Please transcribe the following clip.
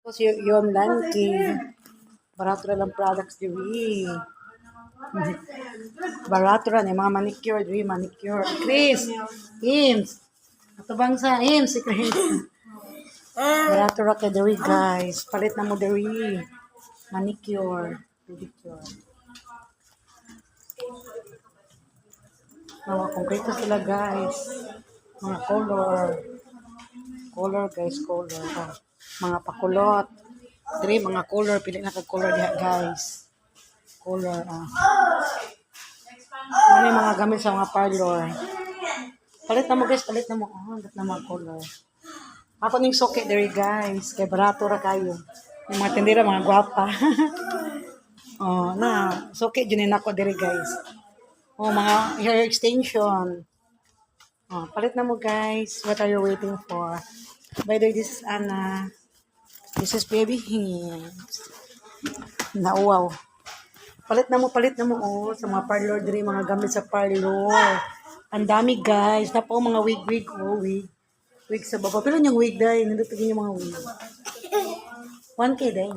Tapos yun lanky. Barato na lang products diri. Barato na mga manicure diri, manicure. Chris, Ims. Ato bang sa Ims si Chris. Barato ra ka diri guys. Palit na mo diri. Manicure, pedicure. Mga konkreto sila guys. Mga color. Color guys, color. Mga pakulot. Diri mga color, pili na kag color diha guys. Color Ano yung mga gamit sa mga parlor. Palit na mo guys, palit na mo. Palit na mga color. Ako ning soke diri guys. Kay barato ra kayo. Yung mga tindera, mga gwapa. Soke dyan ako diri guys. Mga hair extension. Palit na mo guys. What are you waiting for? By the way, this is Anna. This is baby Hims. Wow. Palit na mo sa mga parlor diri, mga gamit sa parlor. Ang dami guys. Napo mga wig. Wig sa baba. Pero yung wig dahil, nandito yung mga wig. 1K dahil.